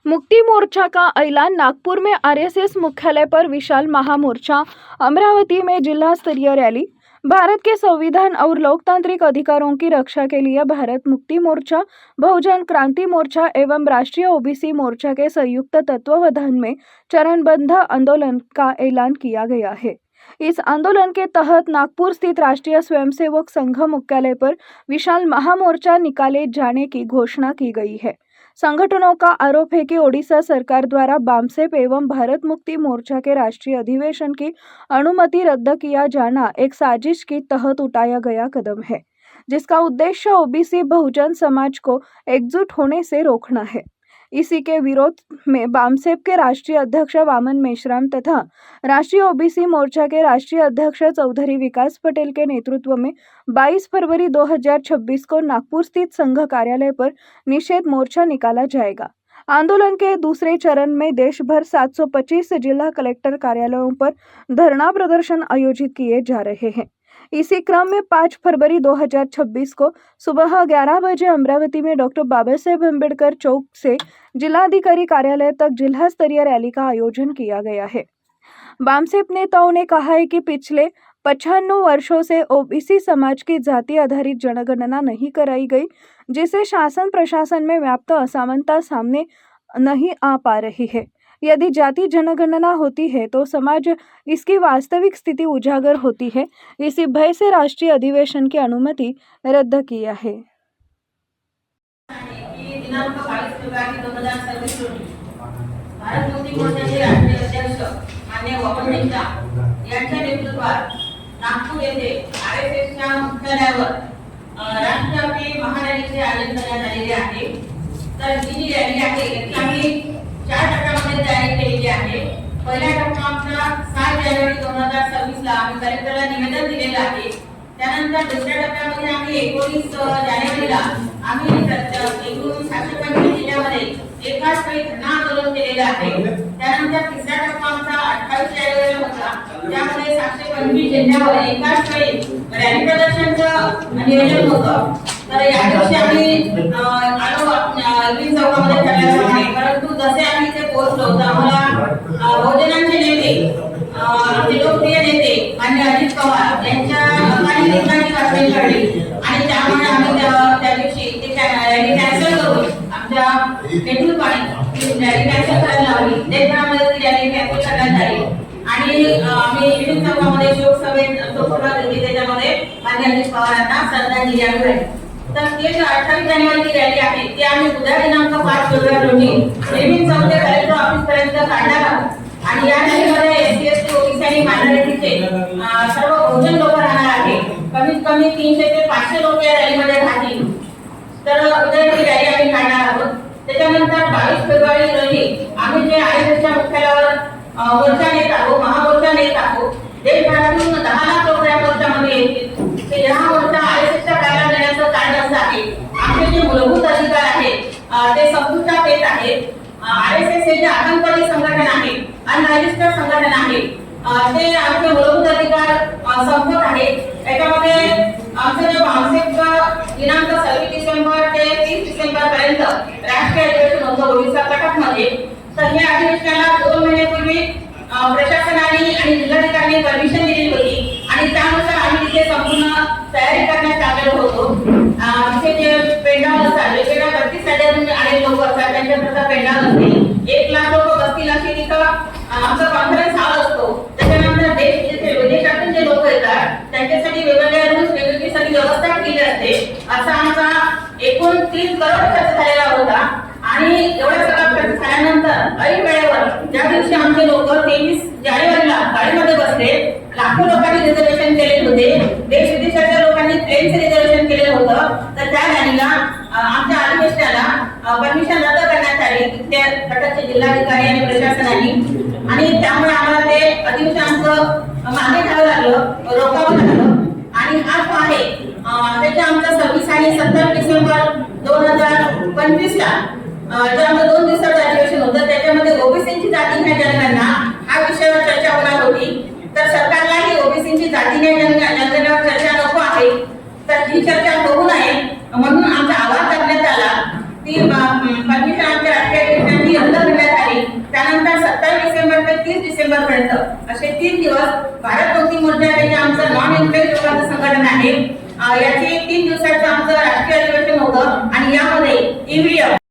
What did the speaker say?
मुक्ति मोर्चा का ऐलान। नागपुर में आरएसएस मुख्यालय पर विशाल महामोर्चा। अमरावती में जिला स्तरीय रैली। भारत के संविधान और लोकतांत्रिक अधिकारों की रक्षा के लिए भारत मुक्ति मोर्चा, बहुजन क्रांति मोर्चा एवं राष्ट्रीय ओबीसी मोर्चा के संयुक्त तत्वावधान में चरणबद्ध आंदोलन का ऐलान किया गया है। इस आंदोलन के तहत नागपुर स्थित राष्ट्रीय स्वयंसेवक संघ मुख्यालय पर विशाल महामोर्चा निकाले जाने की घोषणा की गई है। संगठनों का आरोप है कि ओडिशा सरकार द्वारा बामसेप एवं भारत मुक्ति मोर्चा के राष्ट्रीय अधिवेशन की अनुमति रद्द किया जाना एक साजिश के तहत उठाया गया कदम है, जिसका उद्देश्य ओबीसी बहुजन समाज को एकजुट होने से रोकना है। इसी के विरोध में बामसेप के राष्ट्रीय अध्यक्ष वामन मेश्राम तथा राष्ट्रीय ओबीसी मोर्चा के राष्ट्रीय अध्यक्ष चौधरी विकास पटेल के नेतृत्व में 22 फरवरी 2026 को नागपुर स्थित संघ कार्यालय पर निषेध मोर्चा निकाला जाएगा। आंदोलन के दूसरे चरण में देश भर 725 जिला कलेक्टर कार्यालयों पर धरना प्रदर्शन आयोजित किए जा रहे हैं। इसी क्रम में 5 फरवरी 2026 को सुबह 11 बजे अमरावती में डॉक्टर बाबा साहेब अम्बेडकर चौक से जिलाधिकारी कार्यालय तक जिला स्तरीय रैली का आयोजन किया गया है। बामसेप नेताओं ने कहा है कि पिछले 95 वर्षों से ओबीसी समाज की जाति आधारित जनगणना नहीं कराई गई, जिससे शासन प्रशासन में व्याप्त असमानता सामने नहीं आ पा रही है। यदि जाति जनगणना होती है तो समाज इसकी वास्तविक स्थिति उजागर होती है। इसी भय से राष्ट्रीय अधिवेशन की अनुमति रद्द किया है। भारत मुक्ती मोर्चाचे राष्ट्रीय अध्यक्ष माननीय वामन मेश्राम यांच्या नेतृत्वात नागपूर येथे आरएसएसच्या मुख्यालयावर राष्ट्रव्यापी महारॅलीचे आयोजन करण्यात आलेले आहे। तर ही जी रॅली आहे याची आम्ही 4 टप्प्यामध्ये तयारी केलेली आहे। पहिला टप्पा आमचा 7 जानेवारी 2026 ला आम्ही कलेक्टरला निवेदन दिलेलं आहे। त्यानंतर दुसऱ्या टप्प्यामध्ये आम्ही 19 जानेवारीला आम्ही एकूण 725 जिल्ह्यामध्ये एकाच वेळी धरणा आंदोलन केलेलं आहे। त्यानंतर तिसरा टप्पा आमचा 28 जानेवारीला होता, त्यामध्ये 725 जिल्ह्यावर एकाच वेळी रॅली प्रदर्शनाचं नियोजन होतं। तर या दिवशी आम्ही आलो चौकामध्ये ठरल्याप्रमाणे, परंतु जसे आम्ही इथे पोहोचलो तर आम्हाला बहुजनांचे नेते, आमचे लोकप्रिय नेते माननीय अजित पवार यांच्या काही नेत्यांची वाटणी काढली आणि त्यामुळे आम्ही त्या दिवशी ते रॅली कॅन्सल करून आमच्या पेट्रोल पाणी रॅली कॅन्सल करायला लावली। देशभरामध्ये ती रॅली कॅन्सल करण्यात आली आणि आम्ही विविध चौकामध्ये शोकसभेत त्याच्यामध्ये माननीय अजित पवारांना श्रद्धांजली आली। तर ते 28 जानेवारीची रॅली आहे ती आम्ही उद्या दिनांक 5 फेब्रुवारी रोजी विविध चौक ते कलेक्टर ऑफिस पर्यंत काढणार आहोत आणि या रॅलीमध्ये एससी ओबीसी आणि मायनॉरिटीचे सर्व बहुजन लोक राहणार आहे। कमीत कमी 300 ते 500 लोक या रॅलीमध्ये राहतील। तर उद्या ही रॅली आम्ही काढणार आहोत। त्याच्यानंतर 22 फेब्रुवारी रोजी आम्ही जे आरएसएसच्या मुख्यालयावर मोर्चा नेत आहोत, महामोर्चा नेत आहोत। देशभरातून 10 लाख लोक या मोर्चामध्ये येतील। ते हा मोर्चा आरएसएसच्या कार्यालयात नेण्याचं कारण असं आहे, आमचे जे मूलभूत अधिकार आहेत ते संपुष्टात येत आहेत। आरएसएस हे जे आतंकवादी संघटन आहे, अनरजिस्टर्ड संघटन आहे, ते आमचे मूलभूत अधिकार संपत आहेत। याच्यामध्ये आमचं जे बामसेप दिनांक 26 डिसेंबर ते 30 डिसेंबर पर्यंत राष्ट्रीय अधिवेशन होतं ओडिशा कटकमध्ये। तर या अधिवेशनाला 2 महिन्यापूर्वी प्रशासनाने आणि जिल्हाधिकाऱ्यांनी परमिशन दिली होती आणि त्यानुसार आम्ही तिथे संपूर्ण तयारी करण्यात आलेलो होतो। तिथे जे पेंडाल असतात, वेगवेगळ्या 32 राज्यातून आलेले लोक असतात, त्यांच्याकरता पेंडाल असते। 1 लाख लोक बसतील अशी तिथं आमचा कॉन्फरन्स हॉल असतो। त्याच्यानंतर विदेशातून जे लोक येतात त्यांच्यासाठी वेगवेगळ्या रूम्स, वेगवेगळी सगळी व्यवस्था केली असते। असा आमचा एकूण 3 करोड खर्च झालेला होता आणि एवढा सगळा खर्च झाल्यानंतर ऐन वेळेवर ज्या दिवशी आमचे लोक 23 जानेवारीला गाडीमध्ये बसले, लाखो लोकांनी रिझर्वेशन केले होते, देश विदेशाच्या लोकांनी ट्रेनचे रिझर्वेशन केलेलं होतं। तर त्या रॅलीला आमच्या अधिवेशनाला परमिशन रद्द करण्यात आली त्या कटकचे जिल्हाधिकारी आणि प्रशासनाने आणि त्यामुळे आम्हाला ते अधिवेशन आमचं मागे घ्यावं लागलं, रोखावं लागलं आणि हा जो आहे त्याच्या आमचा 26 आणि 17 डिसेंबर 2025 ला जे आमचं 2 दिवसाचं अधिवेशन होतं, त्याच्यामध्ये ओबीसींची जाती न्याय जनगणना हा विषयावर चर्चा होणार होती। तर सरकारला ही ओबीसींची जाती न्याय जनगणनेवर चर्चा नको आहे, तर ही चर्चा होऊ नये म्हणून आमचा आवाज करण्यात आला। ती परमिशन आमच्या राष्ट्रीय अधिवेशनाने रद्द 27 डिसेंबर ते 30 डिसेंबर पर्यंत असे 3 दिवस भारत मुक्ती मोर्चा हे आमचं नॉन इन्फ्लुएन्स लोकांचं संघटन आहे. याचे 3 दिवसाचं आमचं राष्ट्रीय अधिवेशन होतं आणि यामध्ये ईव्हीएम